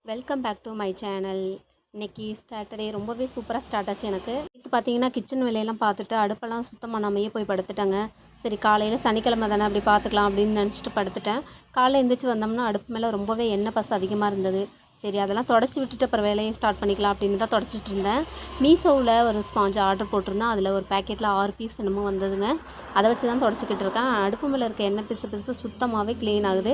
Welcome back to my channel. இன்னைக்கு Saturday ரொம்பவே சூப்பராக ஸ்டார்ட் ஆச்சு எனக்கு. இப்போ பார்த்தீங்கன்னா கிச்சன் வேலையெல்லாம் பார்த்துட்டு அடுப்பெல்லாம் சுத்தம் பண்ணாமையே போய் படுத்துட்டேங்க. சரி காலையில் சனிக்கிழமை தானே அப்படி பார்த்துக்கலாம் அப்படின்னு நினச்சிட்டு படுத்துட்டேன். காலையில் எழுந்திரிச்சு வந்தோம்னா அடுப்பு மேலே ரொம்பவே எண்ணெய் பசை அதிகமாக இருந்தது. சரி அதெல்லாம் தொடச்சி விட்டுட்டு அப்புறம் வேலையை ஸ்டார்ட் பண்ணிக்கலாம் அப்படின்னு தான் தொடச்சிட்டு இருந்தேன். மீஷோவில் ஒரு ஸ்பாஞ்ச் ஆர்டர் போட்டிருந்தேன். அதில் ஒரு பேக்கெட்டில் 6 பீஸ் என்னமோ வந்ததுங்க. அதை வச்சு தான் தொடச்சிக்கிட்டு இருக்கேன். அடுப்பு மேலே இருக்க எண்ணெய் பிசு சுத்தமாகவே க்ளீன் ஆகுது.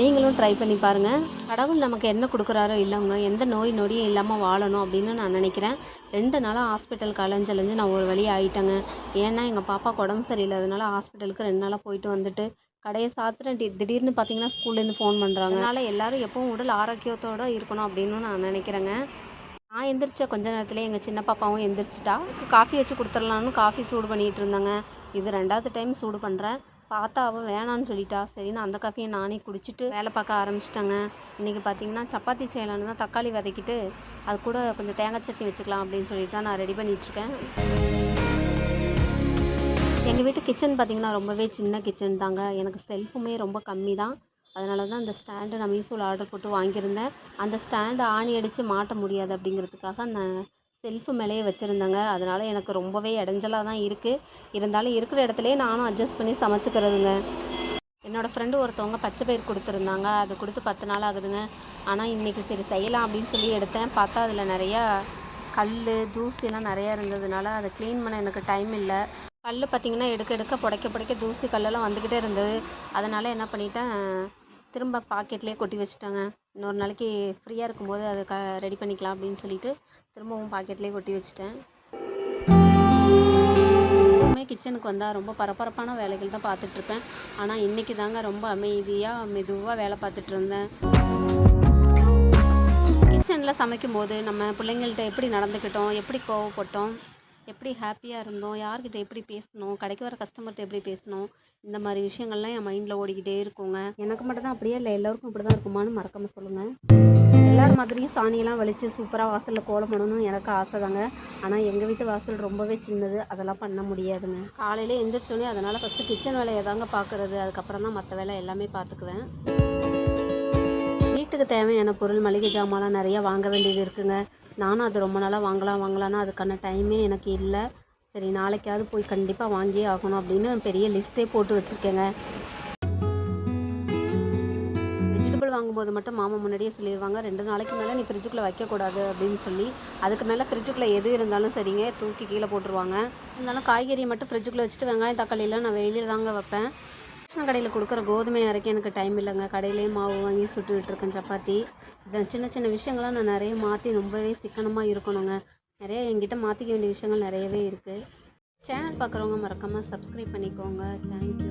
நீங்களும் ட்ரை பண்ணி பாருங்கள். கடவுள் நமக்கு என்ன கொடுக்குறாரோ இல்லைங்க, எந்த நோய் நொடியும் இல்லாமல் வாழணும் அப்படின்னு நான் நினைக்கிறேன். 2 நாளாக ஹாஸ்பிட்டலுக்கு அலைஞ்சு நான் ஒரு வழி ஆகிட்டேங்க. ஏன்னா எங்கள் பாப்பாவுக்கு உடம்பு சரியில்லாதனால ஹாஸ்பிட்டலுக்கு 2 நாளாக போயிட்டு வந்துட்டு கடையை சாத்துறேன். திடீர்னு பார்த்தீங்கன்னா ஸ்கூல்லேருந்து ஃபோன் பண்ணுறாங்க. அதனால் எல்லோரும் எப்பவும் உடல் ஆரோக்கியத்தோடு இருக்கணும் அப்படின்னு நான் நினைக்கிறேங்க. நான் எந்திரிச்ச கொஞ்ச நேரத்துலேயே எங்கள் சின்ன பாப்பாவும் எந்திரிச்சிட்டா. காஃபி வச்சு கொடுத்துடலான்னு காஃபி சூடு பண்ணிகிட்டு இருந்தாங்க. இது 2வது டைம் சூடு பண்ணுறேன். பார்த்தா அவள் வேணான்னு சொல்லிட்டா. சரின்னு அந்த காஃபியை நானே குடிச்சிட்டு வேலை பார்க்க ஆரம்பிச்சிட்டேங்க. இன்றைக்கி பார்த்தீங்கன்னா சப்பாத்தி செய்யலான்னு தான் தக்காளி வதக்கிட்டு அது கூட கொஞ்சம் தேங்காய் சட்னி வச்சுக்கலாம் அப்படின்னு சொல்லிட்டு தான் நான் ரெடி பண்ணிகிட்ருக்கேன். எங்கள் வீட்டு கிச்சன் பார்த்திங்கன்னா ரொம்பவே சின்ன கிச்சன் தாங்க. எனக்கு செல்ஃபுமே ரொம்ப கம்மி தான். அதனால தான் அந்த ஸ்டாண்டு நான் மீஷோவில் ஆர்டர் போட்டு வாங்கியிருந்தேன். அந்த ஸ்டாண்டு ஆணி அடித்து மாட்ட முடியாது அப்படிங்கிறதுக்காக நான் செல்ஃபு மேலேயே வச்சுருந்தேங்க. அதனால் எனக்கு ரொம்பவே இடைஞ்சலாக தான் இருக்குது. இருந்தாலும் இருக்கிற இடத்துலையே நானும் அட்ஜஸ்ட் பண்ணி சமைச்சிக்கிறதுங்க. என்னோடய ஃப்ரெண்டு ஒருத்தவங்க பச்சை பயிர் கொடுத்துருந்தாங்க. அது கொடுத்து 10 நாள் ஆகுதுங்க. ஆனால் இன்றைக்கி சரி செய்யலாம் அப்படின்னு சொல்லி எடுத்தேன். பார்த்தா அதில் நிறையா கல் தூசிலாம் நிறையா இருந்ததுனால அதை க்ளீன் பண்ண எனக்கு டைம் இல்லை. கல் பார்த்திங்கன்னா எடுக்க புடைக்க தூசி கல்லெல்லாம் வந்துக்கிட்டே இருந்தது. அதனால் என்ன பண்ணிட்டேன், திரும்ப பாக்கெட்லேயே கொட்டி வச்சுட்டேங்க. இன்னொரு நாளைக்கு ஃப்ரீயாக இருக்கும்போது அதை ரெடி பண்ணிக்கலாம் அப்படின்னு சொல்லிட்டு திரும்பவும் பாக்கெட்லேயே கொட்டி வச்சுட்டேன். எப்போவுமே கிச்சனுக்கு வந்தால் ரொம்ப பரபரப்பான வேலைகள் தான் பார்த்துட்ருப்பேன். ஆனால் இன்றைக்கி தாங்க ரொம்ப அமைதியாக மெதுவாக வேலை பார்த்துட்டு இருந்தேன். கிச்சனில் சமைக்கும்போது நம்ம பிள்ளைங்கள்ட்ட எப்படி நடந்துக்கிட்டோம், எப்படி கோவப்பட்டோம், எப்படி ஹாப்பியாக இருந்தோம், யார்கிட்ட எப்படி பேசணும், கடைக்கு வர கஸ்டமர்கிட்ட எப்படி பேசணும், இந்த மாதிரி விஷயங்கள்லாம் என் மைண்டில் ஓடிக்கிட்டே இருக்குங்க. எனக்கு மட்டும் தான் அப்படியே இல்லை, எல்லோருக்கும் இப்படி தான் இருக்குமான்னு மறக்காமல் சொல்லுங்கள். எல்லார் மாதிரியும் சாணியெல்லாம் வலித்து சூப்பராக வாசலில் கோலம் பண்ணணும்னு எனக்கு ஆசை தாங்க. ஆனால் எங்கள் வீட்டு வாசல் ரொம்பவே சின்னது, அதெல்லாம் பண்ண முடியாதுங்க. காலையில் எழுந்திரிச்சோன்னே அதனால் ஃபஸ்ட்டு கிச்சன் வேலையை தாங்க பார்க்குறது. அதுக்கப்புறம் தான் மற்ற வேலை எல்லாமே பார்த்துக்குவேன். வீட்டுக்கு தேவையான பொருள் மளிகை ஜாமான்லாம் நிறையா வாங்க வேண்டியது இருக்குங்க. நானும் அது ரொம்ப நாளாக வாங்கலான்னா அதுக்கான டைமே எனக்கு இல்லை. சரி நாளைக்காவது போய் கண்டிப்பாக வாங்கியே ஆகணும் அப்படின்னு பெரிய லிஸ்ட்டே போட்டு வச்சுருக்கேங்க. வெஜிடபிள் வாங்கும்போது மட்டும் மாமா முன்னாடியே சொல்லிடுவாங்க, 2 நாளைக்கு மேலே நீ ஃப்ரிட்ஜுக்குள்ளே வைக்கக்கூடாது அப்படின்னு சொல்லி. அதுக்கு மேலே ஃப்ரிட்ஜுக்குள்ளே எது இருந்தாலும் சரிங்க தூக்கி கீழே போட்டுருவாங்க. இருந்தாலும் காய்கறியை மட்டும் ஃப்ரிட்ஜுக்குள்ளே வச்சுட்டு வெங்காயம் தக்காளியெல்லாம் நான் வெளியில் தாங்க வைப்பேன். ரேஷன் கடையில் கொடுக்குற கோதுமை அரைக்க எனக்கு டைம் இல்லைங்க. கடையிலேயே மாவு வாங்கி சுட்டுக்கிட்டுருக்கேன் சப்பாத்தி. இந்த சின்ன விஷயங்கள்லாம் நான் நிறைய மாற்றி ரொம்பவே சிக்கனமாக இருக்கணுங்க. நிறைய என்கிட்ட மாற்றிக்க வேண்டிய விஷயங்கள் நிறையவே இருக்குது. சேனல் பார்க்குறவங்க மறக்காமல் சப்ஸ்கிரைப் பண்ணிக்கோங்க. தேங்க்யூ.